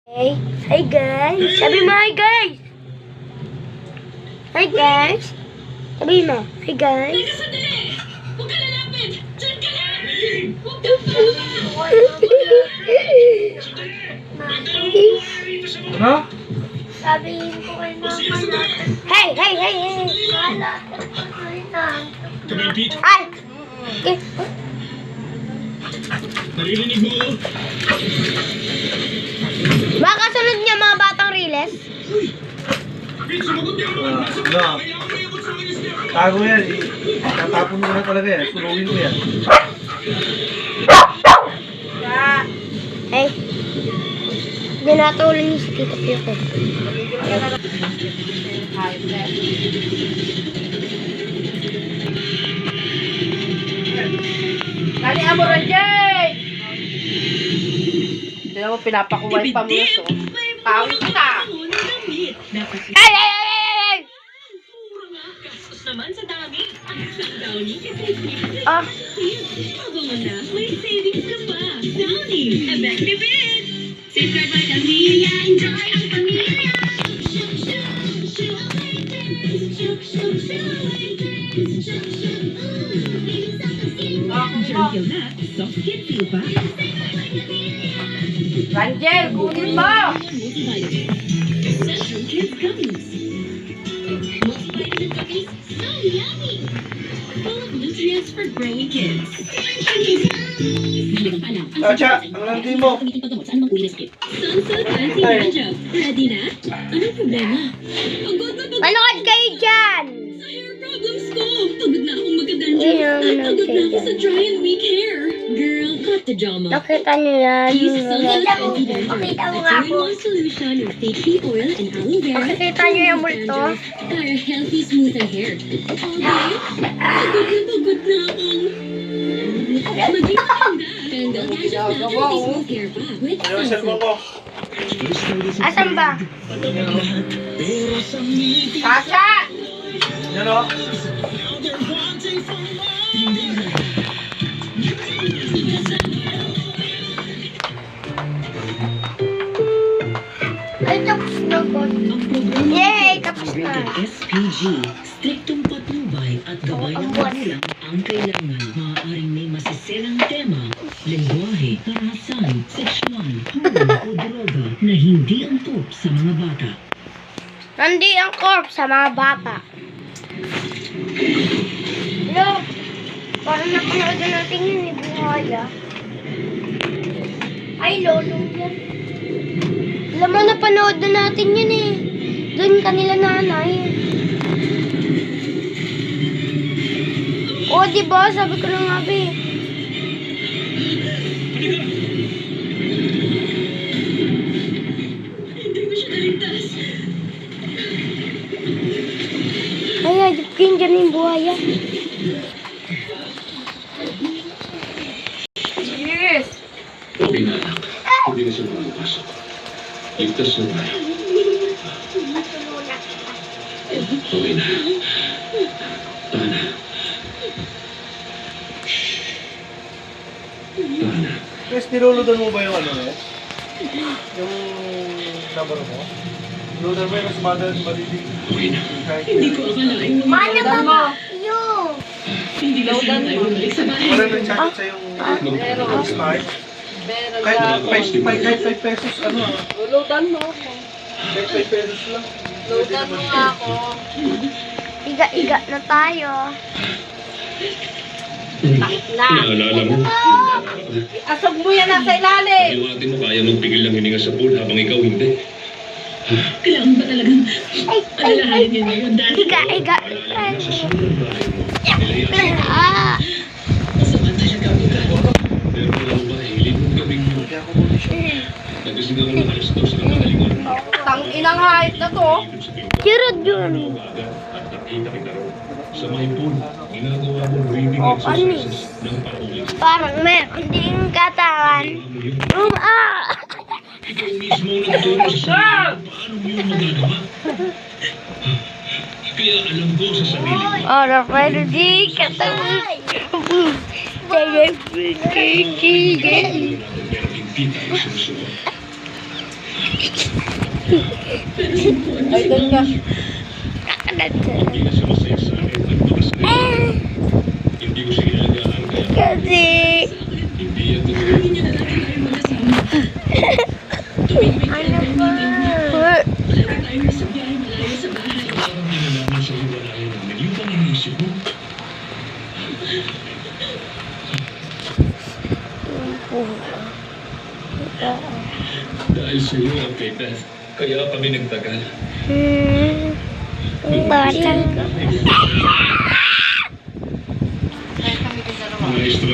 Hey, hi guys. Sabi mo hi guys. Hi guys. Sabi mo, hi guys. Huwag ka lalapit! Diyan ka lang! Huwag ka Ano? Sabihin ko kayo na hey, hey, hey, hey. Hi. Okay. Naririnig mo? Baka sunod niya mga batang riles. Pete, sumagot niya ako! Nasa Ano? kaya ako mayabot sa akin ni Steph! Tago yan. Tatapon mo na talaga yan. Sulungin mo yan. Hey. Hindi natulong niyo si Tita Pio. Kali amo Ranjay! Tignan mo, pinapakuway pa mo ito. Pawis ka! Hey, hey, hey, hey, hey! Gastos naman sa dami! Sa Downy kasi Ah, mabango na, may savings ka pa! Downy! Effective it! Safeguard by Pamilya! Enjoy ang pamilya! Jungle na, soft kid feel pa? Ranjay, kunin mo! Multivitamin. Central Kids Gummies. Multivitamin gummies, so yummy! Full of nutrients for growing kids. Tacha, ang landi mo. Sunsilk Anti-Dandruff. Ready na? Anong problema? Pagod na pagod manood kayo dyan! sa hair problems ko. Pagod na akong magka-dandruff. Ayun, At pagod na ako okay, sa dry and weak hair. Girl, cut the drama. Nakita niyo yan. Use Sunsilk Anti-Dandruff. Pakita mo A nga po. 3-in-1 solution with fake pea oil and aloe vera. Nakikita niyo yung multo? Para healthy, smooth and hair. Okay? Pagod na akong maging maganda. Tanggal gadget na healthy, smooth hair pa. With Ano yung cellphone Sunsilk. ko? Asan ba? Sasha! Yan o. Ay, tapos na po. Yay! Tapos na. SPG, striktong patnubay at gabay ng magulang ang kailangan. Maaaring may masiselang tema, lengguwahe, karahasan, sexual, hormone o droga na hindi angkop sa mga bata. Nandi ang corp sa mga bata. Hello? Parang napanood na natin yun eh, Buhaya. Ay, lolong yan. Alam mo, napanood na natin yun eh. Doon kanila nanay. Oo, diba? Sabi ko na nga ba eh. Hindi ko siya naligtas. Ay, adipin dyan yung buhaya. Yes! Okay na anak, hindi na siya makapasok. Ligtas na tayo. Okay na. Tana. Tana. Yes, niluludan mo ba yung ano eh? Yung number mo? Niluludan mo yung mas mother malilig. Okay na. Hindi ko akalain. Mana ba mo? Yung. Hindi na sila tayo bumalik sa bahay. Wala nang chat sa yung smart. Meron Kahit ka. kahit 5 pesos, ano ah. Loadan mo. Kahit 5 pesos lang. Loadan mo nga ako. Iga-iga na tayo. Takit na. Naalala mo? Asog mo yan nasa ilalim. Yung ate mo kaya magpigil ng hininga sa pool habang ikaw hindi. Kailangan ba talagang Ay, alalahanin niyo ngayon dahil Iga-iga. Alala sa sumunod bahay mo. Nilayan. Ah. masama talaga ang ugali. Pero alam ba, hiling mong gabing mo. Kaya ako muna siya. Nagising ako ng alas 2 sa kagalingan. Tang inang height na to. Ikot sa pinto. Kirod yun. At nakita kita ron. Sa may pool, ginagawa mo breathing Oh, exercises ng patuloy. Parang meron ding katawan. Ikaw mismo ang nagturo sa sarili mo paano mo yun magagawa. Kaya alam ko sa sarili ko. Ora, pero di katawan. Pero hindi tayo susunod. Ay, doon ka. Hindi na siya masaya sa akin at makasaya. Hindi ko siya inaalagaan kaya Kasi, hindi yan tuloy. Hindi na lagi tayo magkasama. Tuwing may kailangan meeting, lagi tayo nasa biyahe malayo sa bahay. Parang nilalaman sa hiwalayan namin. Yung bang iniisip mo? Dahil sa iyo ang kay Beth, kaya kami nagtagal. batang Kaya kami din dalawa. Maestro